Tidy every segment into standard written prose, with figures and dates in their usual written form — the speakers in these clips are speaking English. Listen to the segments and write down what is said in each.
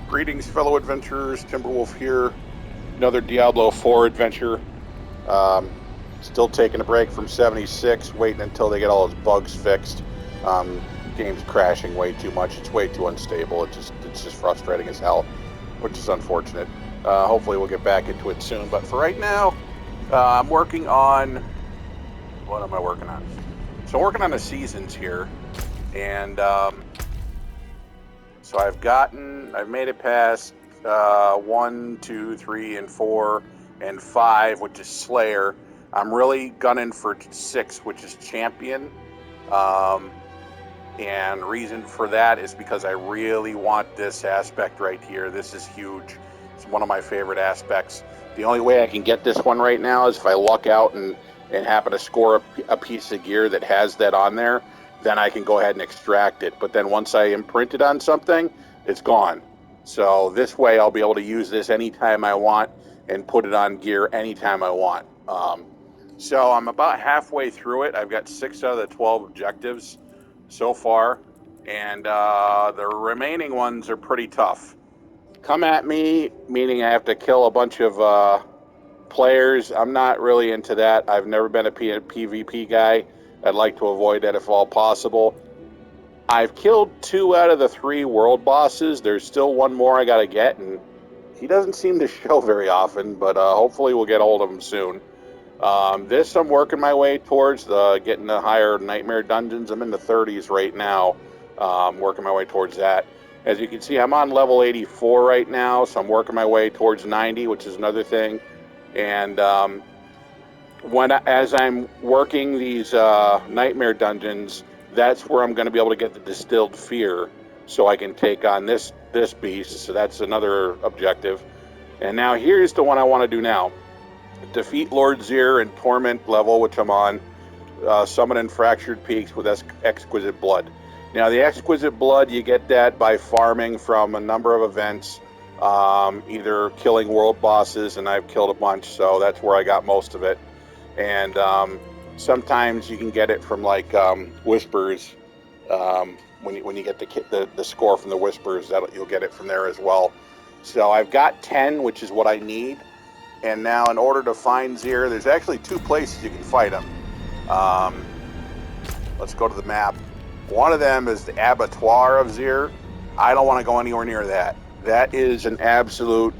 Greetings, fellow adventurers. Timberwolf here. Another Diablo 4 adventure. Still taking a break from 76, waiting until they get all those bugs fixed. Game's crashing way too much. It's way too unstable. It's just frustrating as hell, which is unfortunate. Hopefully we'll get back into it soon. But for right now, I'm working on... What am I working on? So I'm working on the seasons here. And so I've made it past 1, 2, 3, and 4, and 5, which is Slayer. I'm really gunning for 6, which is Champion. And reason for that is because I really want this aspect right here. This is huge. It's one of my favorite aspects. The only way I can get this one right now is if I luck out and happen to score a piece of gear that has that on there. Then I can go ahead and extract it. But then once I imprint it on something, it's gone. So this way I'll be able to use this anytime I want and put it on gear anytime I want. So I'm about halfway through it. I've got 6 out of the 12 objectives so far. And the remaining ones are pretty tough. Come at me, meaning I have to kill a bunch of players. I'm not really into that. I've never been a PvP guy. I'd like to avoid that if all possible. I've killed 2 out of the 3 world bosses. There's still one more I gotta get, and he doesn't seem to show very often, but hopefully we'll get hold of him soon. This I'm working my way towards, getting the higher nightmare dungeons. I'm in the 30s right now, working my way towards that. As you can see, I'm on level 84 right now, so I'm working my way towards 90, which is another thing. And as I'm working these nightmare dungeons, that's where I'm going to be able to get the distilled fear, so I can take on this beast. So that's another objective. And now here's the one I want to do now: defeat Lord Zir in Torment level, which I'm on. Summon in Fractured Peaks with Exquisite Blood. Now the Exquisite Blood, you get that by farming from a number of events. Either killing world bosses, and I've killed a bunch, so that's where I got most of it. And sometimes you can get it from like Whispers. When you get the score from the Whispers, you'll get it from there as well. So I've got 10, which is what I need. And now in order to find Zir, there's actually 2 places you can fight him. Let's go to the map. One of them is the Abattoir of Zir. I don't want to go anywhere near that. That is an absolute...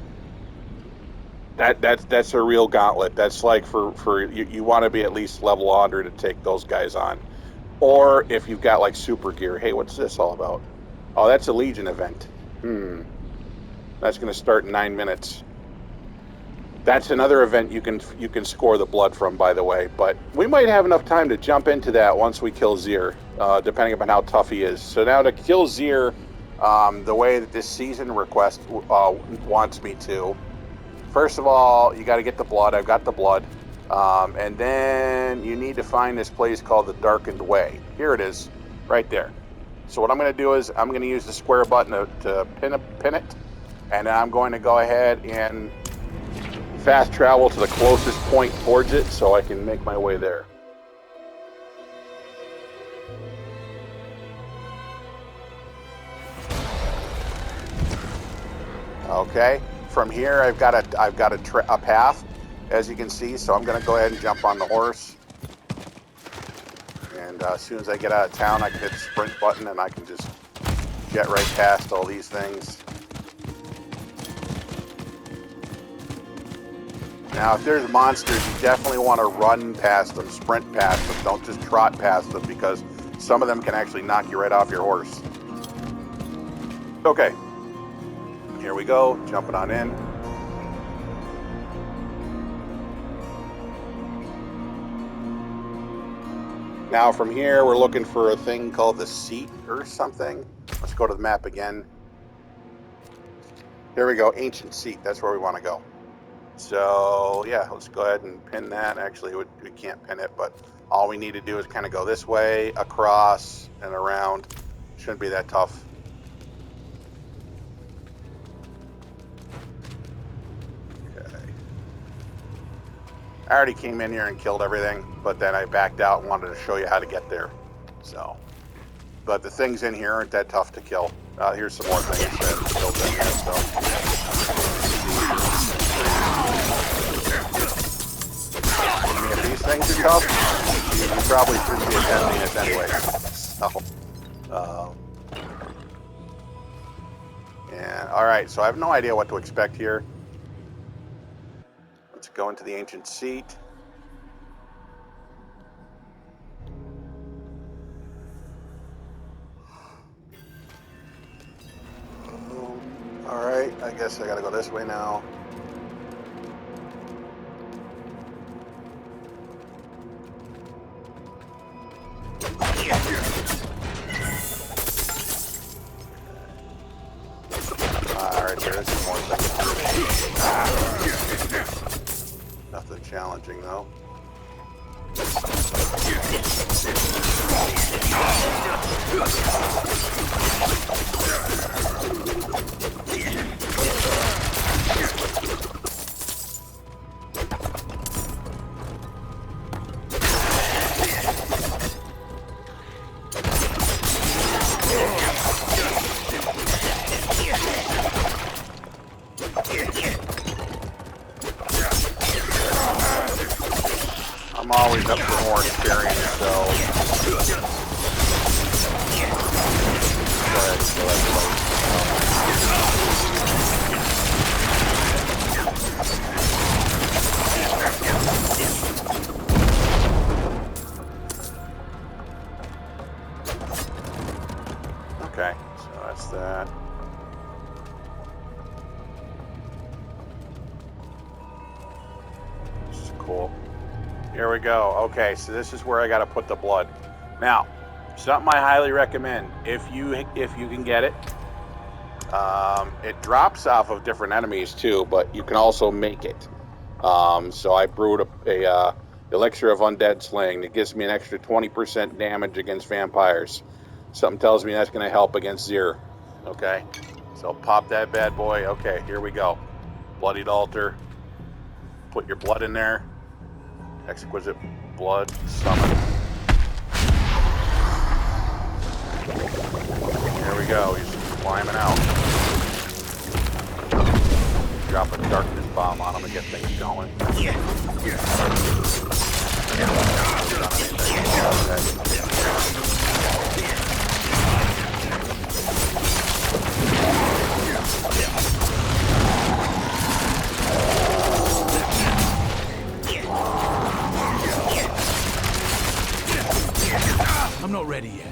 That's a real gauntlet. That's like for you want to be at least level 100 to take those guys on. Or if you've got like super gear. Hey, what's this all about? Oh, that's a Legion event. That's going to start in 9 minutes. That's another event you can score the blood from, by the way. But we might have enough time to jump into that once we kill Zir, depending upon how tough he is. So now to kill Zir, the way that this season request wants me to. First of all, you got to get the blood. I've got the blood. And then you need to find this place called the Darkened Way. Here it is, right there. So what I'm going to do is I'm going to use the square button to pin it. And then I'm going to go ahead and fast travel to the closest point towards it so I can make my way there. Okay. From here, I've got a path, as you can see. So I'm going to go ahead and jump on the horse, and as soon as I get out of town, I can hit the sprint button, and I can just get right past all these things. Now, if there's monsters, you definitely want to run past them, sprint past them. Don't just trot past them, because some of them can actually knock you right off your horse. Okay. Here we go, jumping on in. Now from here, we're looking for a thing called the Seat or something. Let's go to the map again. Here we go, Ancient Seat, that's where we want to go. So yeah, let's go ahead and pin that. Actually, we can't pin it, but all we need to do is kind of go this way, across, and around. Shouldn't be that tough. I already came in here and killed everything, but then I backed out and wanted to show you how to get there. So, but the things in here aren't that tough to kill. Here's some more things that built in here, so. I mean, if these things are tough, you probably shouldn't be attending this anyway. So, and alright, so I have no idea what to expect here. Let's go into the ancient seat. Alright, I guess I gotta go this way now. Alright, there is some more things. Nothing challenging though. I'm always up for more experience, so go ahead and kill everybody. Okay, so that's that. This is cool. Here we go. Okay, so this is where I got to put the blood. Now, something I highly recommend if you can get it. It drops off of different enemies too, but you can also make it. So I brewed a elixir of undead slaying that gives me an extra 20% damage against vampires. Something tells me that's going to help against Zir. Okay, so pop that bad boy. Okay, here we go. Bloodied altar. Put your blood in there. Exquisite blood summon. Here we go. He's climbing out. Drop a darkness bomb on him and get things going. I'm not ready yet.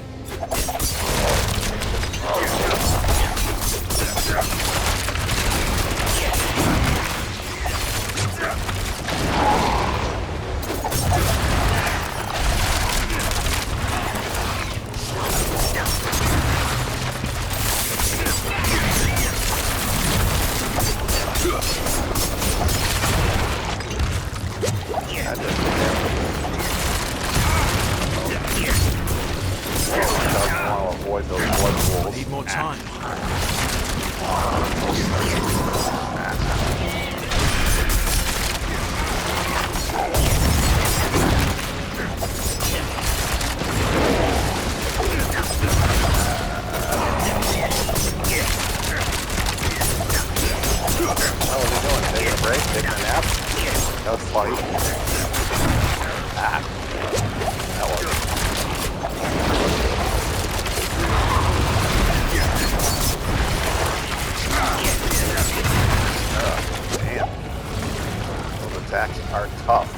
Need more time. What are we doing? Taking a break? Taking a nap? That was funny. That was. Damn. Those attacks are tough.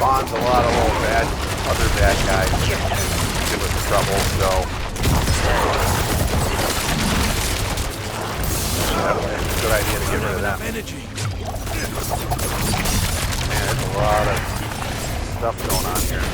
Spawns a lot of other bad guys give us trouble, so it's a good idea to get rid of them. Energy. Man, there's a lot of stuff going on here.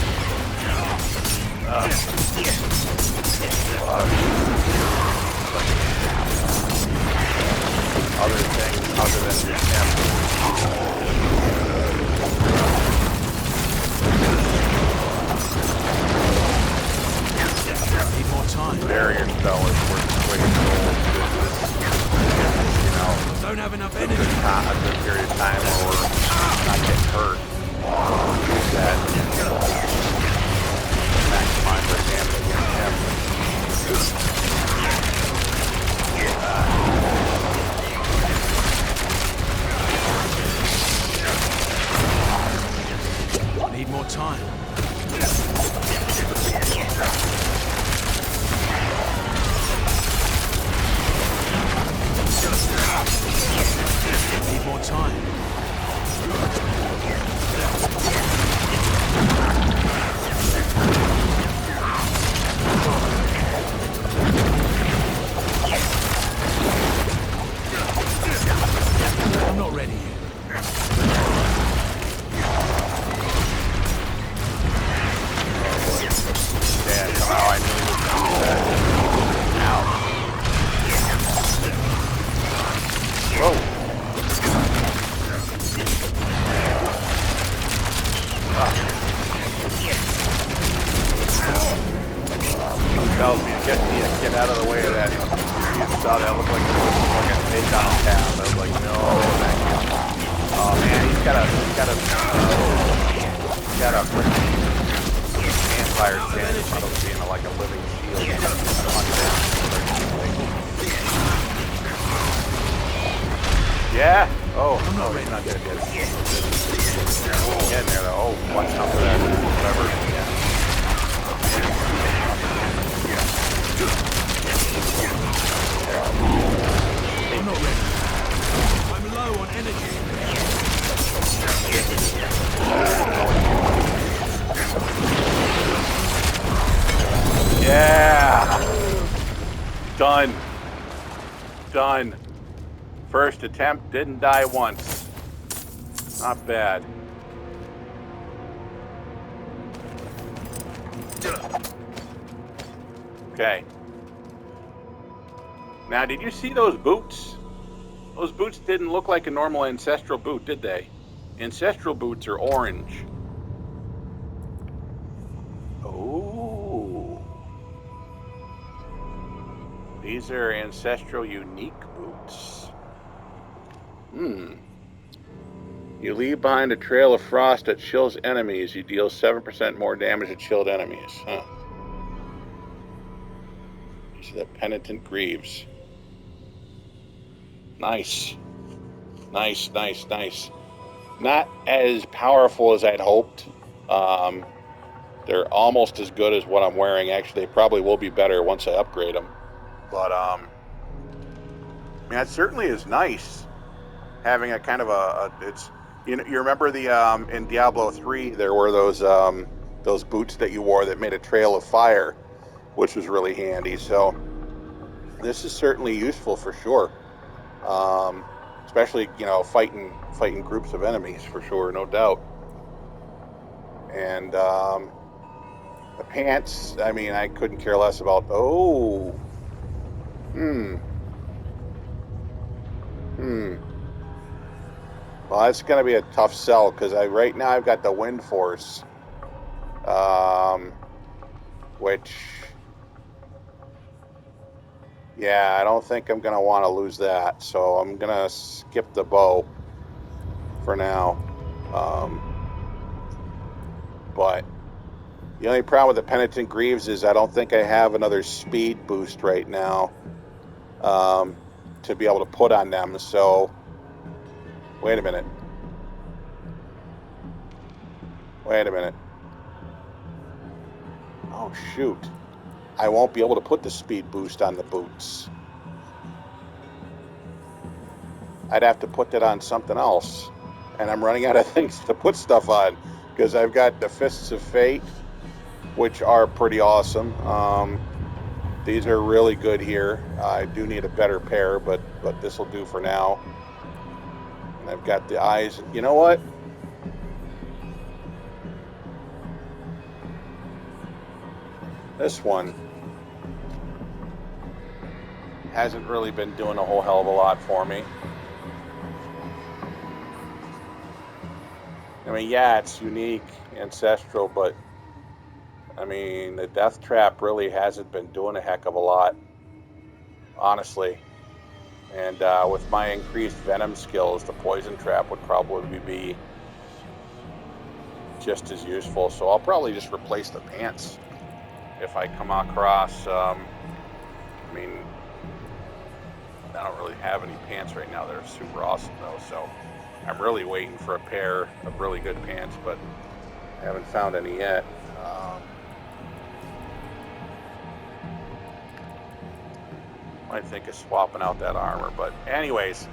barrier spell is worth its weight in gold. You know, Don't have enough a energy. good period of time where we're not getting hurt. Use that. Maximize our damage against him. Need more time. Need more time. I'm not ready yet. Yeah, somehow I knew he was going to do that. Ow. Whoa. Tells me to get out of the way of that. You saw that looked like it was like a take on a path. I was like, no, thank you. Oh man, he's got a freaking campfire stand instead of being like a living shield. Yeah. Oh, I'm not ready. He's not dead yet. Getting there though. Oh, watch out for that. Whatever. Yeah. I'm not ready. I'm low on energy. Yeah! Done. Done. First attempt, didn't die once. Not bad. Okay. Now, did you see those boots? Those boots didn't look like a normal ancestral boot, did they? Ancestral boots are orange. Oh. These are ancestral unique boots. You leave behind a trail of frost that chills enemies. You deal 7% more damage to chilled enemies. Huh. These are the Penitent Greaves. Nice. Nice, nice, nice. Not as powerful as I'd hoped. They're almost as good as what I'm wearing. Actually, they probably will be better once I upgrade them. But, yeah, it certainly is nice having a kind of it's, you remember the, in Diablo 3, there were those boots that you wore that made a trail of fire, which was really handy. So this is certainly useful for sure. Especially, fighting groups of enemies for sure, no doubt. And, the pants, I mean, I couldn't care less about, well, that's going to be a tough sell, because right now I've got the Wind Force, which, yeah, I don't think I'm going to want to lose that, so I'm going to skip the bow for now. But the only problem with the Penitent Greaves is I don't think I have another speed boost right now to be able to put on them, so wait a minute. Oh, shoot. I won't be able to put the speed boost on the boots. I'd have to put that on something else. And I'm running out of things to put stuff on, because I've got the Fists of Fate, which are pretty awesome. These are really good here. I do need a better pair, but this will do for now. And I've got the eyes. You know what? This one hasn't really been doing a whole hell of a lot for me. I mean, yeah, it's unique, ancestral, but I mean, the death trap really hasn't been doing a heck of a lot, honestly. And with my increased venom skills, the poison trap would probably be just as useful. So I'll probably just replace the pants if I come across. I mean, I don't really have any pants right now that are super awesome though, so I'm really waiting for a pair of really good pants, but I haven't found any yet. Might think of swapping out that armor, but anyways,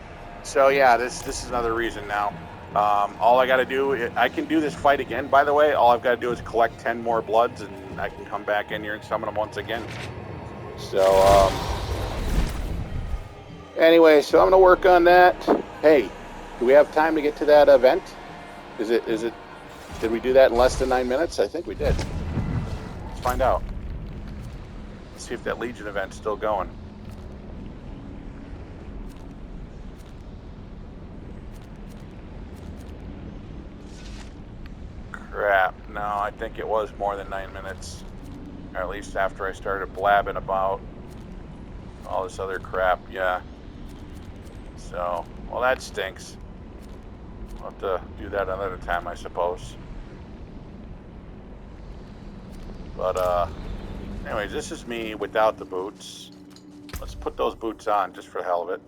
so yeah, this is another reason now. All I got to do, I can do this fight again, by the way. All I've got to do is collect 10 more bloods, and I can come back in here and summon them once again. So, anyway, so I'm going to work on that. Hey, do we have time to get to that event? Did we do that in less than 9 minutes? I think we did. Let's find out. Let's see if that Legion event's still going. Crap. No, I think it was more than 9 minutes. Or at least after I started blabbing about all this other crap, yeah. So, well, that stinks. We'll have to do that another time, I suppose. But, anyways, this is me without the boots. Let's put those boots on, just for the hell of it.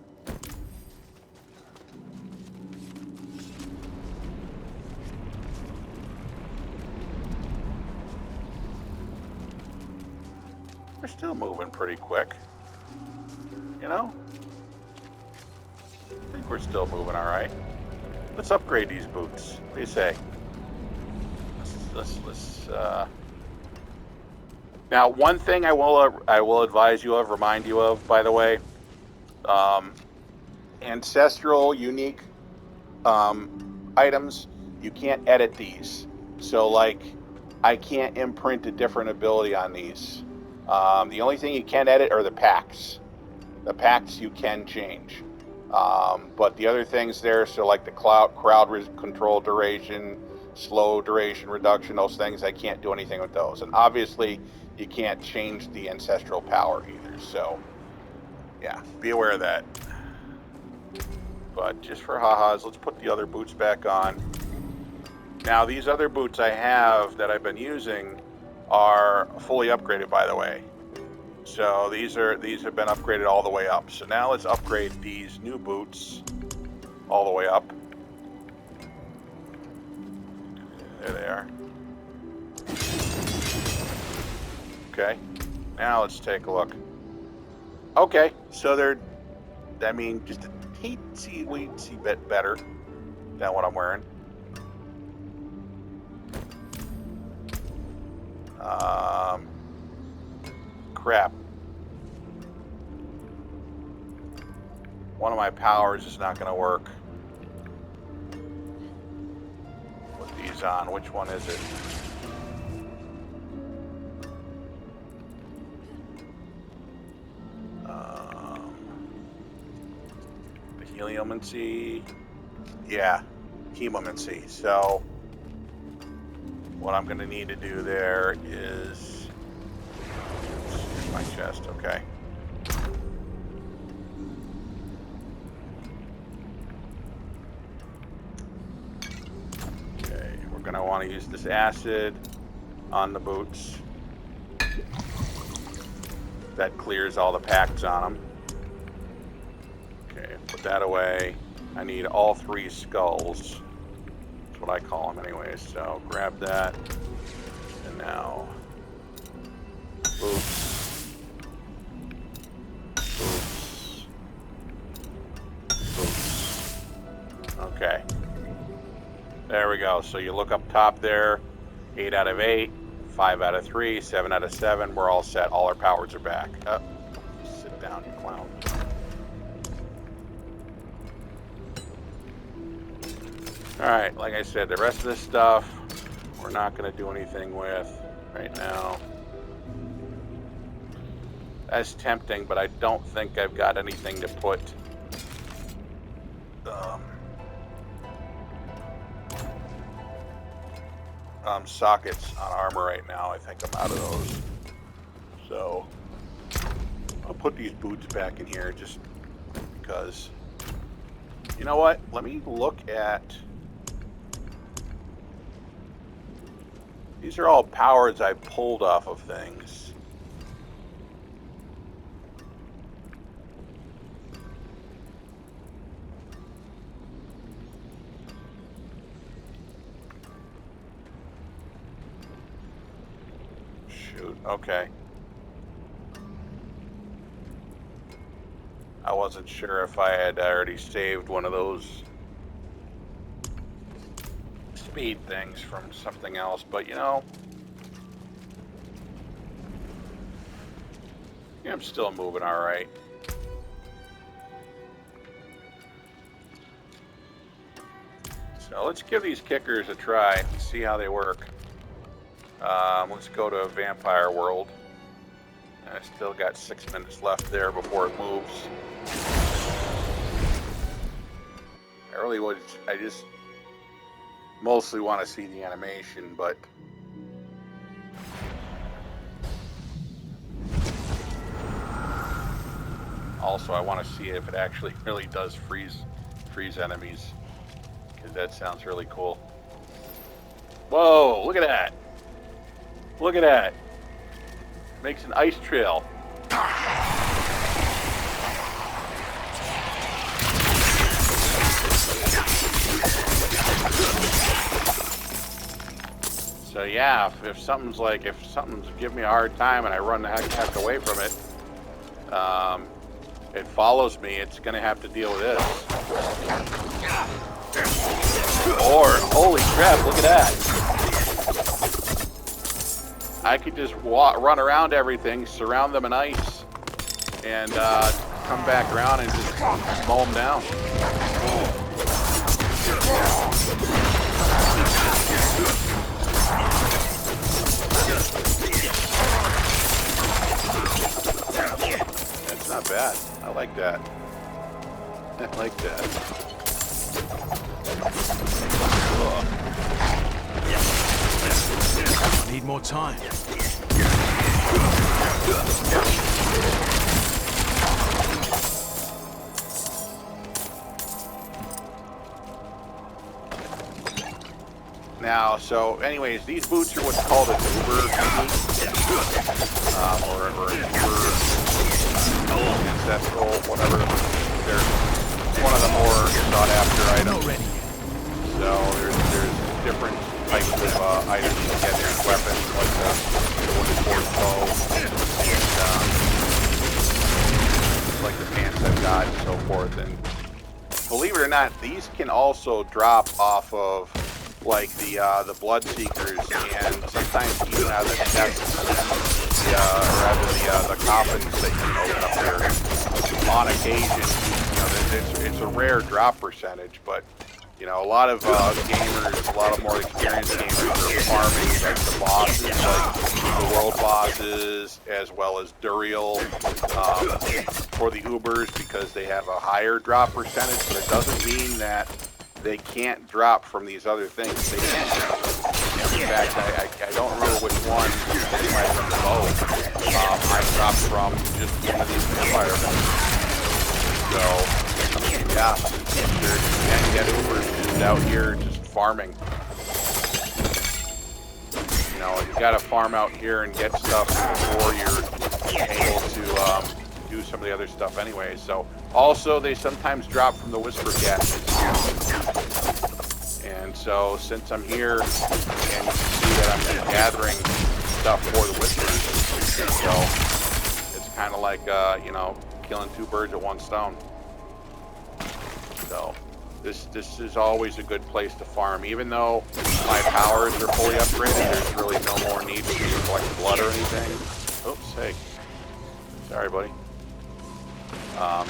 We're still moving pretty quick. You know? I think we're still moving alright. Let's upgrade these boots. What do you say? Let's Now, one thing I will advise you of, remind you of, by the way, ancestral unique items, you can't edit these. So, like, I can't imprint a different ability on these. The only thing you can edit are the packs. The packs you can change. But the other things there, so like the crowd control duration, slow duration reduction, those things, I can't do anything with those. And obviously, you can't change the ancestral power either. So, yeah, be aware of that. But just for ha-has, let's put the other boots back on. Now, these other boots I have that I've been using are fully upgraded, by the way. So these have been upgraded all the way up. So now let's upgrade these new boots all the way up. There they are. Okay. Now let's take a look. Okay, so they're, I mean, just a teensy bit better than what I'm wearing. Crap. One of my powers is not going to work. Put these on. Which one is it? The heliomancy. Yeah, hemomancy. So what I'm going to need to do there is my chest. Okay. Okay, we're going to want to use this acid on the boots. That clears all the packs on them. Okay, put that away. I need all 3 skulls. That's what I call them anyways. So grab that. And now boots. Okay. There we go. So you look up top there, 8 out of 8, 5 out of 3, 7 out of 7. We're all set. All our powers are back. Oh, sit down, you clown. Alright, like I said, the rest of this stuff we're not going to do anything with right now. That's tempting, but I don't think I've got anything to put sockets on armor right now. I think I'm out of those. So I'll put these boots back in here just because. You know what? Let me look at... These are all powers I pulled off of things. Shoot, okay. I wasn't sure if I had already saved one of those speed things from something else, but you know, yeah, I'm still moving all right. So let's give these kickers a try and see how they work. Let's go to Vampire World. I still got 6 minutes left there before it moves. I just mostly want to see the animation, but also I want to see if it actually really does freeze enemies, because that sounds really cool. Whoa, look at that. Look at that. Makes an ice trail. So yeah, if something's giving me a hard time and I run the heck away from it, it follows me, it's gonna have to deal with this. Or, holy crap, look at that. I could just run around everything, surround them in ice, and come back around and just mow them down. That's not bad. I like that. I like that. I need more time. Now, so anyways, these boots are what's called an Uber, or an Uber ancestral, whatever. They're one of the more sought after items. So there's different types of items you get. There's weapons like the wooden force bow, and like the pants I've got and so forth. And believe it or not, these can also drop off of like the blood seekers, and sometimes even out of the chests, the coffins that you can open up there. On occasion, you know, it's a rare drop percentage, but you know, a lot of gamers, a lot of more experienced gamers are farming like the bosses, like the world bosses, as well as Duriel for the Ubers, because they have a higher drop percentage. But it doesn't mean that they can't drop from these other things. They can. In fact, I don't remember which one. It might have been both. I dropped from just one of these vampire ones. So, yeah, you get Ubers just out here just farming. You know, you got to farm out here and get stuff before you're able to do some of the other stuff anyway. So, also, they sometimes drop from the whisper caches. And so, since I'm here, and you can see that I'm just gathering stuff for the whispers, so it's kind of like, you know, killing two birds with one stone. So, this is always a good place to farm. Even though my powers are fully upgraded, there's really no more need to collect blood or anything. Oops, hey. Sorry, buddy.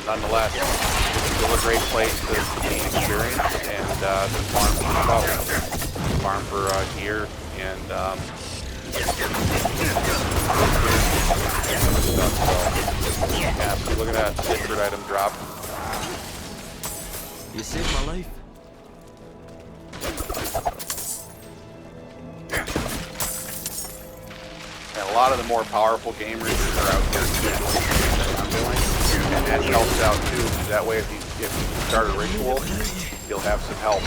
Nonetheless, it's still a great place to gain experience and to farm for stuff. Farm for gear and stuff. So, yeah, so look at that sacred item drop. You saved my life. lot of the more powerful gamers are out here doing what I'm doing, and that helps out too. Because that way, if you start a ritual, you'll have some help.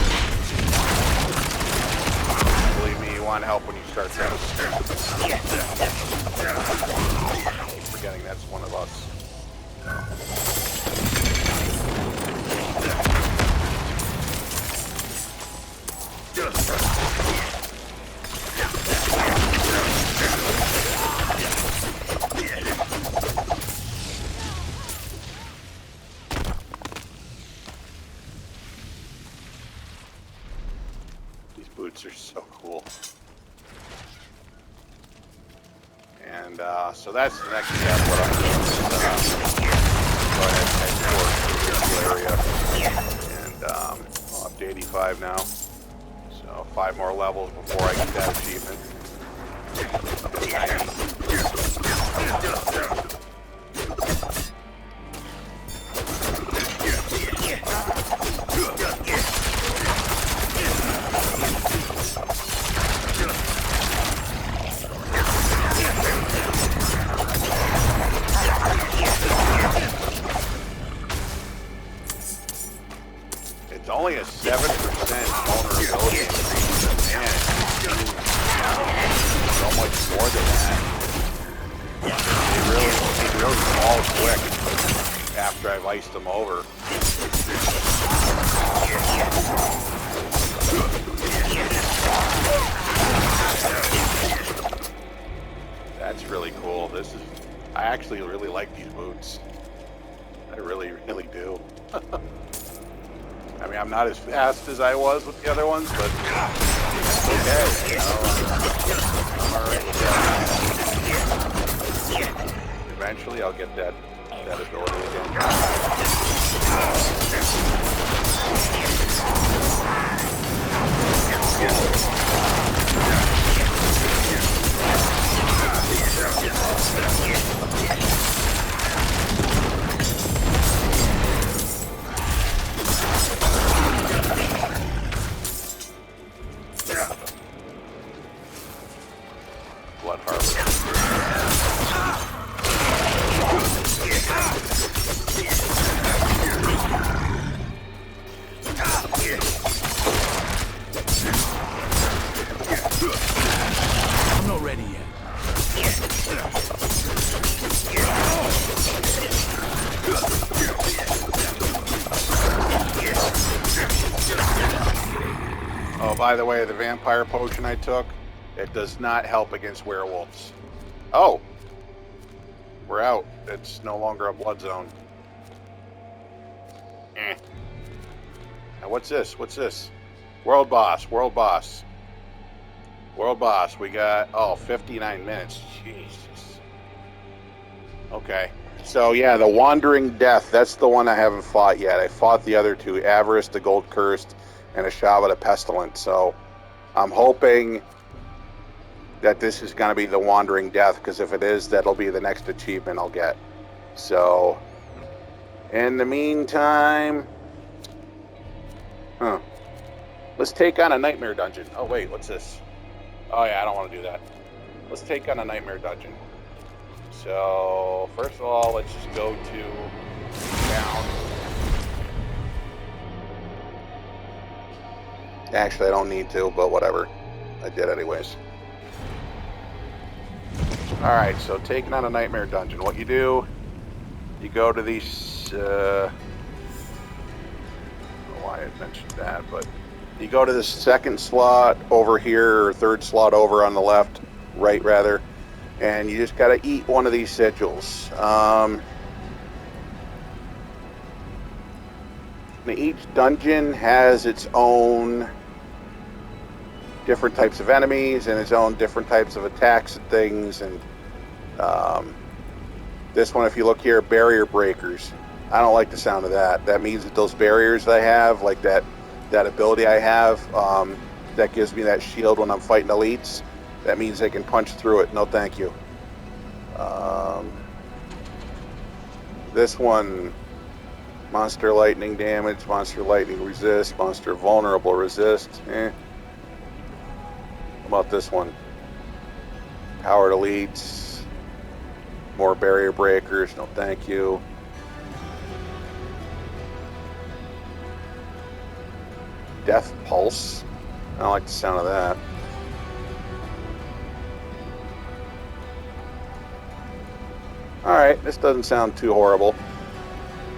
Believe me, you want help when you start that. I keep forgetting that's one of us. These boots are so cool. And so that's the next step. What I'm doing is go ahead and head towards the area. And I'm up to 85 now. So 5 more levels before I get that achievement. Up to 90. It's only a 7% vulnerability increase, but man, it's so much more than that. They really fall quick after I've iced them over. That's really cool. I actually really like these boots. I really, really do. I mean, I'm not as fast as I was with the other ones, but it's okay. You know, I'm all right with that. Eventually, I'll get that ability again. Blood harvest. I'm not ready yet. Oh, by the way, the vampire potion I took, it does not help against werewolves. Oh, we're out. It's no longer a blood zone. Now what's this? What's this? World boss, world boss. World boss, we got, 59 minutes. Jesus. Okay. So yeah, the Wandering Death, that's the one I haven't fought yet. I fought the other two, Avarice, the Gold Cursed, and Ashava, the Pestilent. So I'm hoping that this is going to be the Wandering Death, because if it is, that'll be the next achievement I'll get. So, in the meantime, let's take on a Nightmare Dungeon. Oh wait, what's this? Oh yeah, I don't want to do that. Let's take on a Nightmare Dungeon. So, first of all, let's just go to town. Actually, I don't need to, but whatever. I did anyways. Alright, so taking on a Nightmare Dungeon. What you do, you go to these, I don't know why I mentioned that, but you go to the second slot over here, or third slot over on the left, right rather, and you just got to eat one of these sigils. Each dungeon has its own different types of enemies and its own different types of attacks and things, and this one, if you look here, barrier breakers. I don't like the sound of that. That means that those barriers I have, like that ability I have, that gives me that shield when I'm fighting elites, that means they can punch through it. No thank you. This one, monster lightning damage, monster lightning resist, monster vulnerable resist. How about this one? Powered elites. More barrier breakers. No, thank you. Death pulse. I don't like the sound of that. Alright, this doesn't sound too horrible.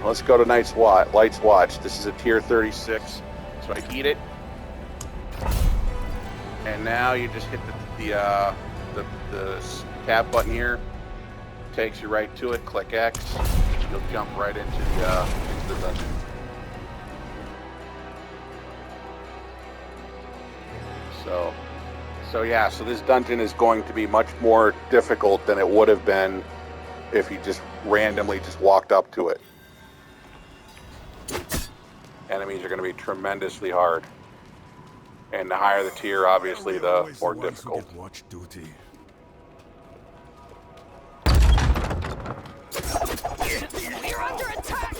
Let's go to Lights Watch. This is a tier 36. So I eat it. And now you just hit the tab button here. Takes you right to it. Click X. You'll jump right into the dungeon. So this dungeon is going to be much more difficult than it would have been if you just randomly just walked up to it. Enemies are going to be tremendously hard. And the higher the tier, obviously, the more difficult. Watch duty. We're under attack!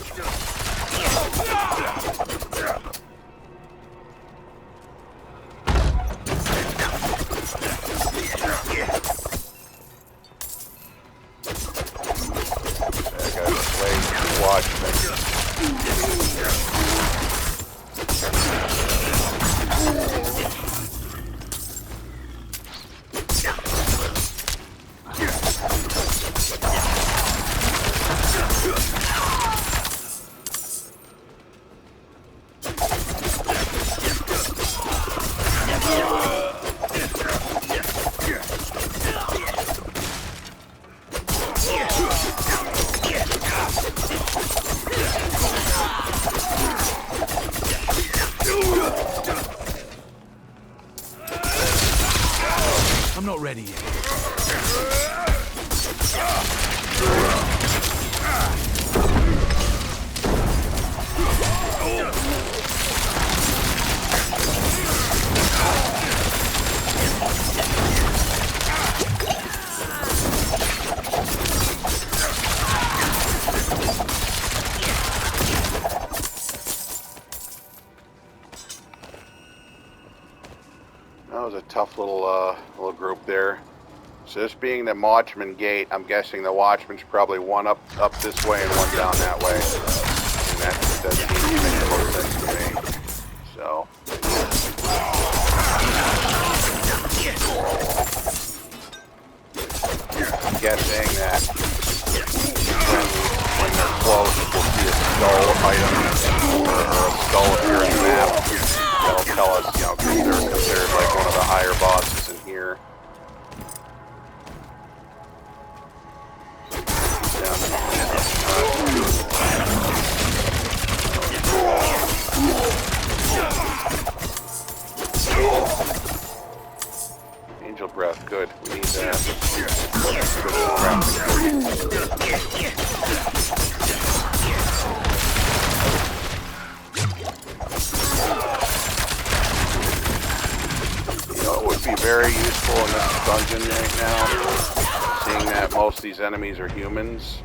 I'm not ready yet. That was a tough little group there. So this being the Watchman Gate, I'm guessing the Watchman's probably one up this way and one down that way. And that seems to make the most sense to me. So. I'm guessing that when they're close, we'll see a skull item or a skull appear in the map. That'll tell us, you know, because they're considered like one of the higher bosses in here. Angel breath, good. We need that. You know, it would be very useful in this dungeon right now, seeing that most of these enemies are humans.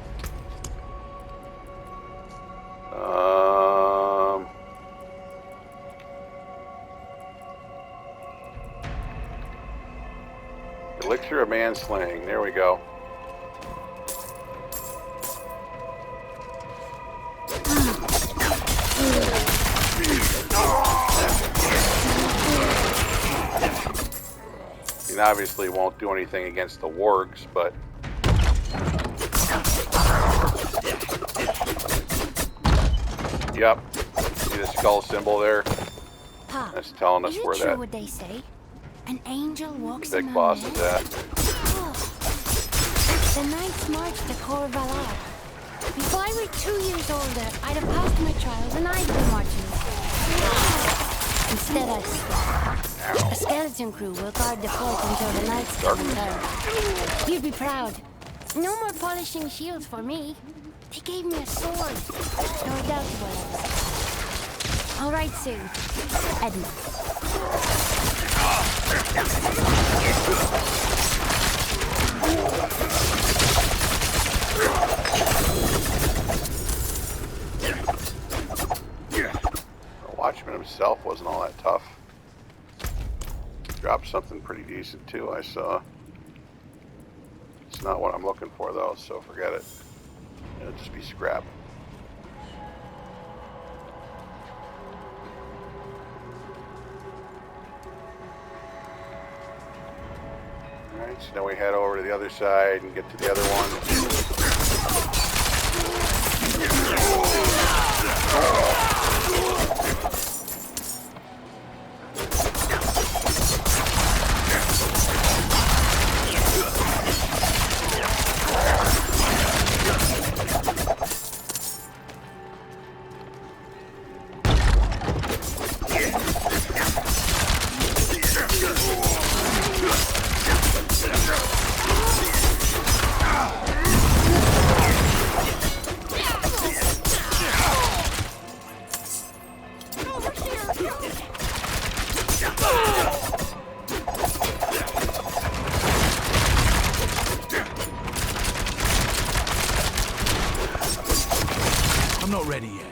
Elixir of Manslaying. There we go. I mean, obviously won't do anything against the wargs, but yep. See the skull symbol there? Pa, That's telling us where is it true that what they say? An angel walks big among boss men? is at. Oh. The Knights marched to Cor Valar. Before I were 2 years older, I'd have passed my trials and I'd been marching. Instead, I slept. A skeleton crew will guard the fort until the Knights come return. You'd be proud. No more polishing shields for me. They gave me a sword. No doubt about it. All right, soon. Edmund. The Watchman himself wasn't all that tough. Dropped something pretty decent too, I saw. It's not what I'm looking for though, so forget it. It'll just be scrap. Alright, so now we head over to the other side and get to the other one. I'm not ready yet.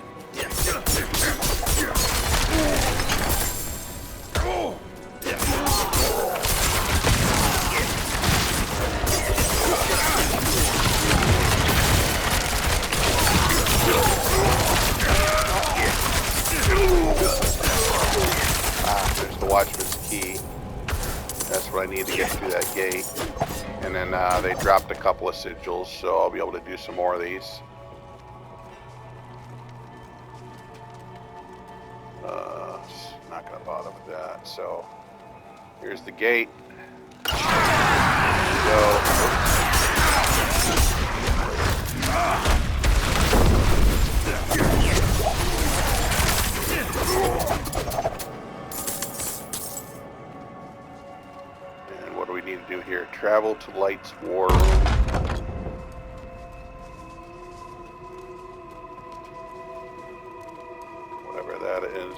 There's the watchman's key. That's what I need to get through that gate. And then they dropped a couple of sigils, so I'll be able to do some more of these. Not going to bother with that. So here's the gate. Go. And what do we need to do here? Travel to Light's War Room. Whatever that is.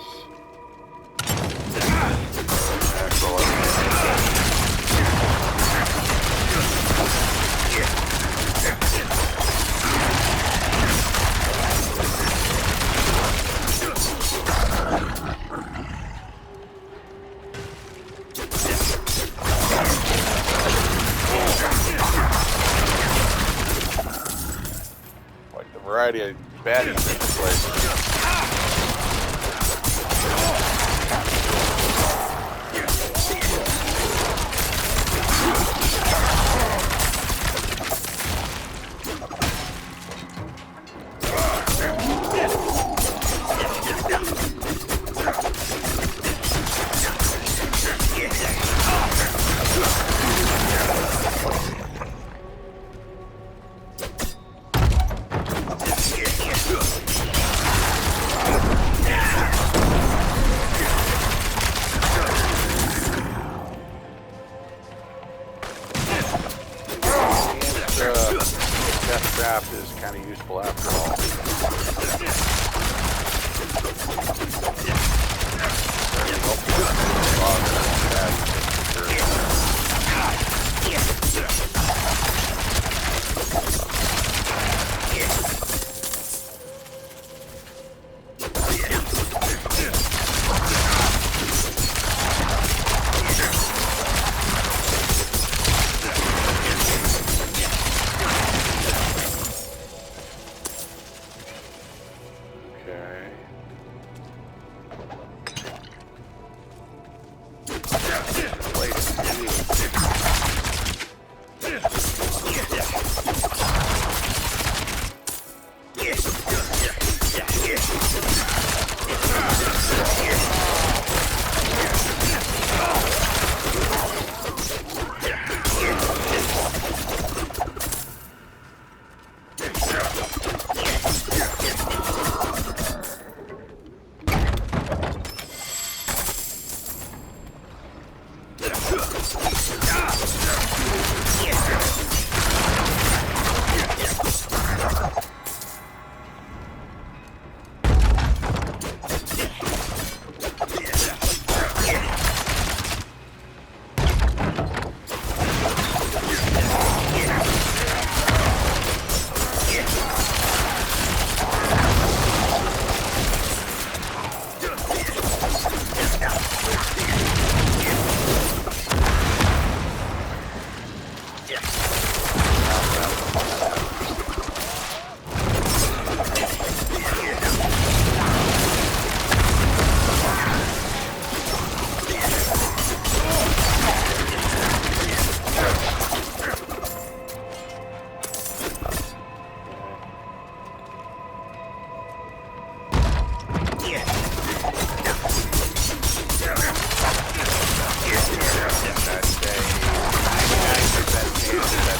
Like the variety of baddies in this place. Craft is kind of useful after all.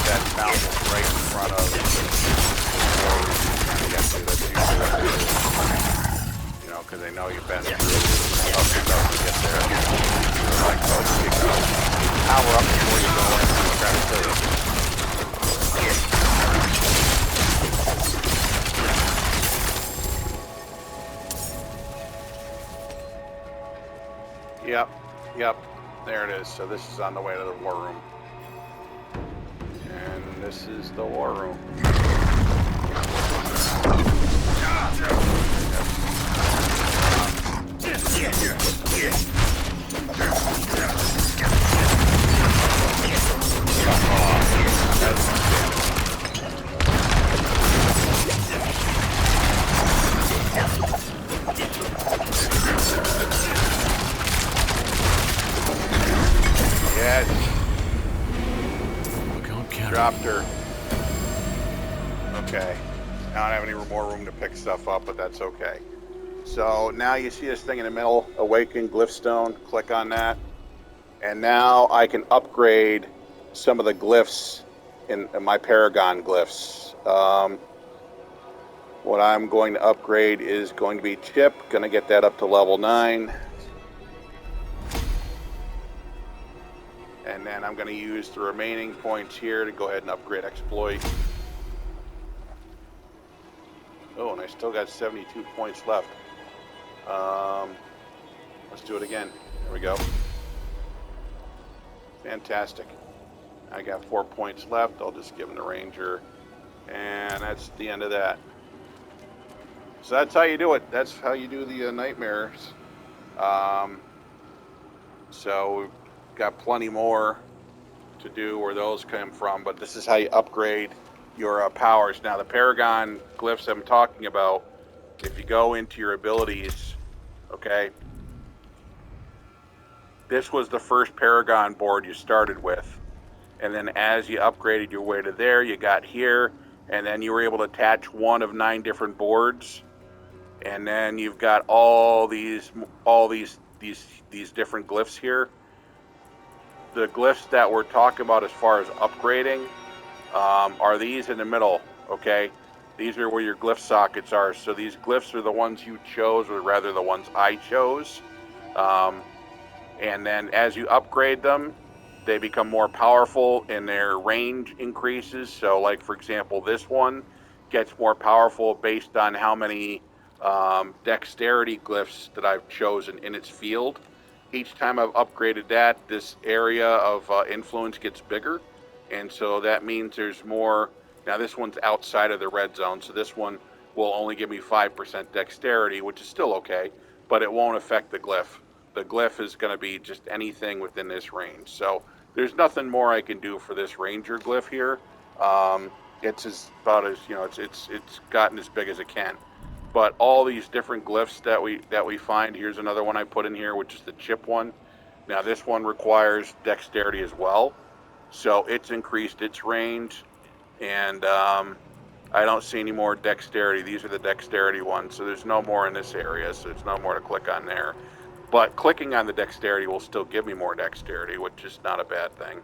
that mountain right in front of the war room you're trying to get to. That's usually what they do. You know, because they know you've been through tough stuff to get there. They're like, oh, you go. Power up before you go in and try to kill you. Yep, there it is. So this is on the way to the war room. And this is the war room. Yes. Dropped her. Okay. I don't have any more room to pick stuff up, but that's okay. So now you see this thing in the middle, Awaken Glyphstone. Click on that. And now I can upgrade some of the glyphs in my Paragon glyphs. What I'm going to upgrade is going to be Chip. Going to get that up to level 9. And then I'm going to use the remaining points here to go ahead and upgrade Exploit. Oh, and I still got 72 points left. Let's do it again. There we go. Fantastic. I got 4 points left. I'll just give him the Ranger. And that's the end of that. So that's how you do it. That's how you do the nightmares. So we've got plenty more to do where those come from, but this is how you upgrade your powers. Now the Paragon glyphs I'm talking about, if you go into your abilities, okay, this was the first Paragon board you started with, and then as you upgraded your way to there, you got here, and then you were able to attach one of 9 different boards, and then you've got all these different glyphs here. The glyphs that we're talking about as far as upgrading are these in the middle, okay? These are where your glyph sockets are. So these glyphs are the ones you chose, or rather the ones I chose. And then as you upgrade them, they become more powerful and their range increases. So like, for example, this one gets more powerful based on how many dexterity glyphs that I've chosen in its field. Each time I've upgraded that, this area of influence gets bigger. And so that means there's more. Now this one's outside of the red zone, so this one will only give me 5% dexterity, which is still okay, but it won't affect the glyph. The glyph is going to be just anything within this range. So there's nothing more I can do for this ranger glyph here. It's about as, you know, it's gotten as big as it can. But all these different glyphs that we find, here's another one I put in here, which is the chip one. Now this one requires dexterity as well, so it's increased its range, and I don't see any more dexterity. These are the dexterity ones, so there's no more in this area, so there's no more to click on there. But clicking on the dexterity will still give me more dexterity, which is not a bad thing.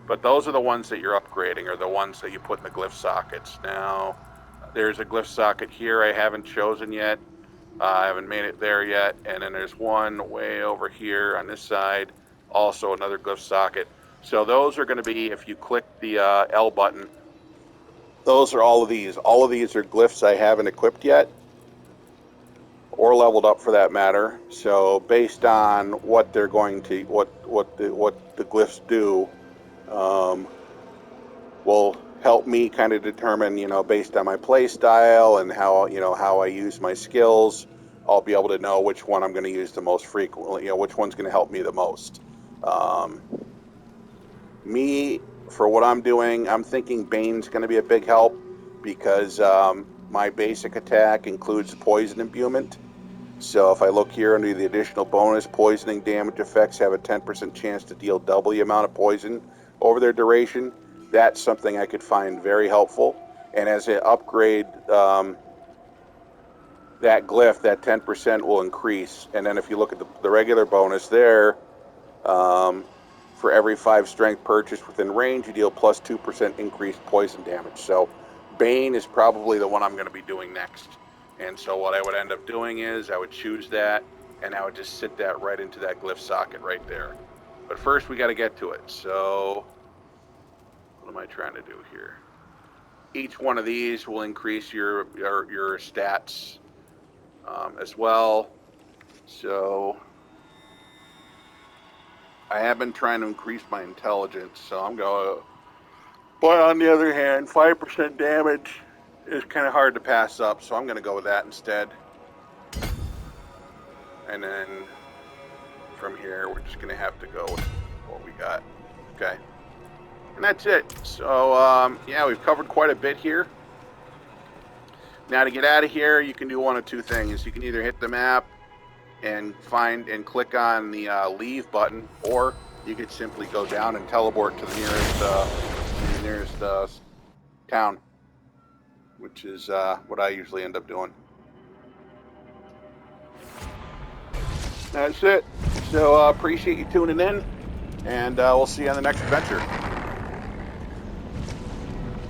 But those are the ones that you're upgrading, or the ones that you put in the glyph sockets. Now, there's a glyph socket here I haven't chosen yet. I haven't made it there yet. And then there's one way over here on this side, also another glyph socket. So those are going to be, if you click the L button, those are all of these. All of these are glyphs I haven't equipped yet, or leveled up for that matter. So based on what they're going to, what the glyphs do, will help me kind of determine, you know, based on my play style and how, you know, how I use my skills, I'll be able to know which one I'm going to use the most frequently, you know, which one's going to help me the most. Me, for what I'm doing, I'm thinking Bane's going to be a big help, because my basic attack includes poison imbuement. So if I look here under the additional bonus, poisoning damage effects have a 10% chance to deal double the amount of poison over their duration. That's something I could find very helpful. And as I upgrade that glyph, that 10% will increase. And then if you look at the regular bonus there, for for every 5 strength purchased within range, you deal plus 2% increased poison damage. So Bane is probably the one I'm going to be doing next. And so what I would end up doing is I would choose that, and I would just sit that right into that glyph socket right there. But first we got to get to it. So what am I trying to do here? Each one of these will increase your stats as well. So I have been trying to increase my intelligence, so I'm going to... But on the other hand, 5% damage is kind of hard to pass up, so I'm going to go with that instead. And then from here, we're just going to have to go with what we got. Okay. And that's it. So, yeah, we've covered quite a bit here. Now, to get out of here, you can do one of two things. You can either hit the map and find and click on the leave button, or you could simply go down and teleport to the nearest town, which is what I usually end up doing. That's it. So appreciate you tuning in, and we'll see you on the next adventure.